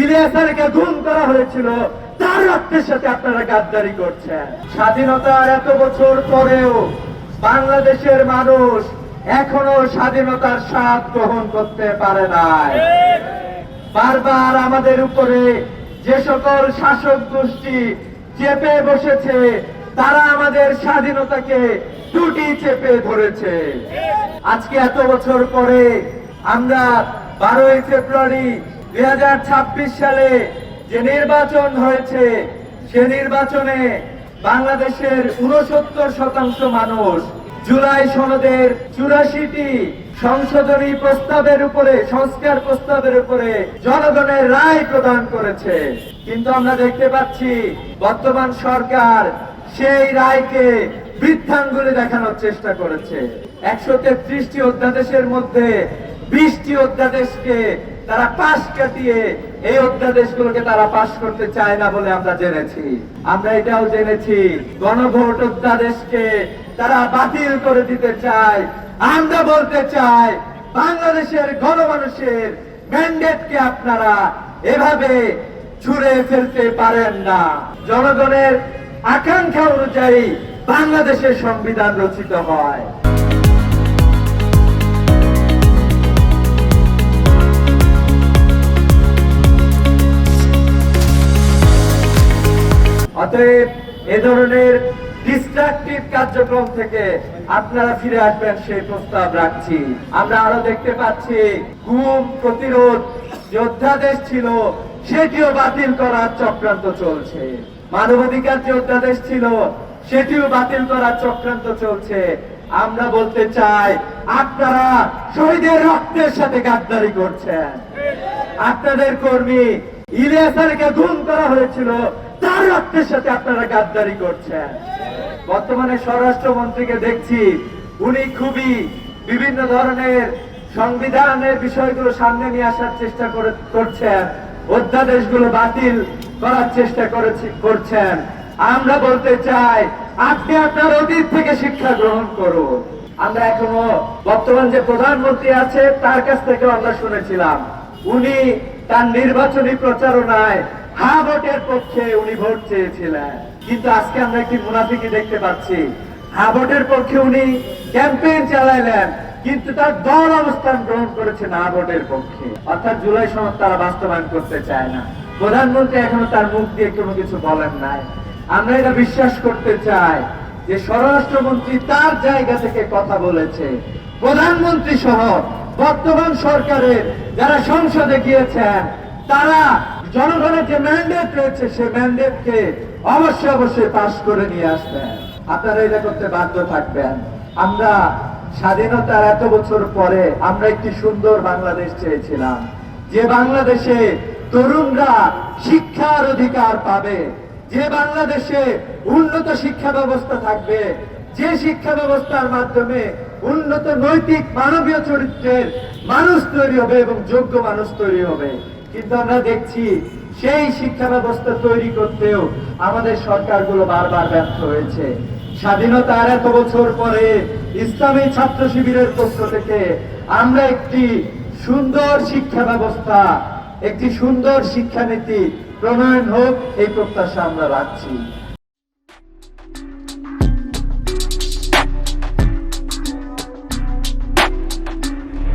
ইলিয়াসকে গুম করা হয়েছিল, তার রক্তের সাথে আপনারা গাদ্দারি করছেন। স্বাধীনতার এত বছর পরেও বাংলাদেশের মানুষ এখনো স্বাধীনতার স্বাদ গ্রহণ করতে পারে নাই। বারবার আমাদের উপরে যে সকল শাসক গোষ্ঠী চেপে বসেছে, তারা আমাদের স্বাধীনতাকে টুটি চেপে ধরেছে। আজকে এত বছর পরে আমরা 12ই ফেব্রুয়ারি 2026 সালে যে নির্বাচন হয়েছে, সে নির্বাচনে বাংলাদেশের 69% মানুষ জুলাই সনদের 84টি সংশোধনী প্রস্তাবের উপরে, সংস্কার প্রস্তাবের উপরে জনগণের রায় প্রদান করেছে। কিন্তু আমরা দেখতে পাচ্ছি বর্তমান সরকার সেই রায়কে বৃদ্ধাঙ্গুলি দেখানোর চেষ্টা করেছে। 133টি অধ্যাদেশের মধ্যে 20টি অধ্যাদেশকে তারা পাশ কাটিয়ে এই অধ্যাদেশগুলোকে তারা পাশ করতে চায় না বলে আমরা জেনেছি। আমরা এটাও জেনেছি গণভোট অধ্যাদেশকে তারা বাতিল করে দিতে চায়। আমরা বলতে চাই, বাংলাদেশের গণমানুষের ম্যান্ডেটকে আপনারা এভাবে ছুঁড়ে ফেলতে পারেন না। জনগণের আকাঙ্ক্ষা অনুযায়ী বাংলাদেশের সংবিধান রচিত হয়। অতএব এ ধরনের ডিস্ট্রাকটিভ কার্যক্রম থেকে আপনারা ফিরে আসবেন সেই প্রস্তাব রাখছি। আমরা আরো দেখতে পাচ্ছি গুম প্রতিরোধ যে অধ্যাদেশ ছিল সেটিও বাতিল করার চক্রান্ত চলছে। মানবাধিকার যে অধ্যাদেশ ছিল সেটিও বাতিল করার চক্রান্ত চলছে। আমরা বলতে চাই, আপনারা শহীদের রক্তের সাথে গাদ্দারি করছেন। আপনাদের কর্মী ইলিয়াসকে গুম করা হয়েছিল, তার রক্তের সাথে আপনারা গাদ্দারি করছেন। বর্তমানে স্বরাষ্ট্রমন্ত্রীকে দেখছি, উনি খুবই বিভিন্ন ধরনের সংবিধানের বিষয়গুলো সামনে নিয়ে আসার চেষ্টা করছেন, অধ্যাদেশগুলো বাতিল করার চেষ্টা করছেন। আমরা বলতে চাই, আপনি আপনার অতীত থেকে শিক্ষা গ্রহণ করুন। আমরা এখনো বর্তমান যে প্রধানমন্ত্রী আছে তার কাছ থেকেও আমরা শুনেছিলাম, উনি তার নির্বাচনী প্রচারণায় হ্যাঁ ভোটের পক্ষে উনি ভোট চেয়েছিলেন। কিন্তু আজকে আমরা একটি মুনাফিকি দেখতে পাচ্ছি, হ্যাঁ ভোটের পক্ষে উনি ক্যাম্পেইন চালাইলেন, কিন্তু তার দল অবস্থান গ্রহণ করেছে না ভোটের পক্ষে। অর্থাৎ জুলাই সনদ তারা বাস্তবায়ন করতে চায় না। প্রধানমন্ত্রী এখনো তার মুখ দিয়ে কোনো কিছু বলেন নাই। আমরা এটা বিশ্বাস করতে চাই যে স্বরাষ্ট্রমন্ত্রী তার জায়গা থেকে কথা বলেছে। প্রধানমন্ত্রী সহ বর্তমান সরকারের যারা সংসদে গিয়েছেন, তারা জনগণের যে ম্যান্ডেট রয়েছে সে ম্যান্ডেটকে অবশ্যই পাশ করে নিয়ে আসবেন। আপনারা এটা করতে বাধ্য থাকবেন। আমরা স্বাধীনতার এত বছর পরে আমরা একটি সুন্দর বাংলাদেশ চেয়েছিলাম, যে বাংলাদেশে তরুণরা শিক্ষার অধিকার পাবে, যে বাংলাদেশে উন্নত শিক্ষা ব্যবস্থা থাকবে, যে শিক্ষা ব্যবস্থার মাধ্যমে উন্নত নৈতিক মানবীয় চরিত্রের মানুষ তৈরি হবে এবং যোগ্য মানুষ তৈরি হবে। কিন্তু আমরা দেখছি সেই শিক্ষা ব্যবস্থা তৈরি করতেও আমাদের সরকারগুলো বারবার ব্যর্থ হয়েছে। স্বাধীনতার এত বছর পরে ইসলামী ছাত্র শিবিরের পক্ষ থেকে আমরা একটি সুন্দর শিক্ষা ব্যবস্থা, একটি সুন্দর শিক্ষানীতি প্রণয়ন হোক, এই প্রত্যাশা আমরা রাখছি।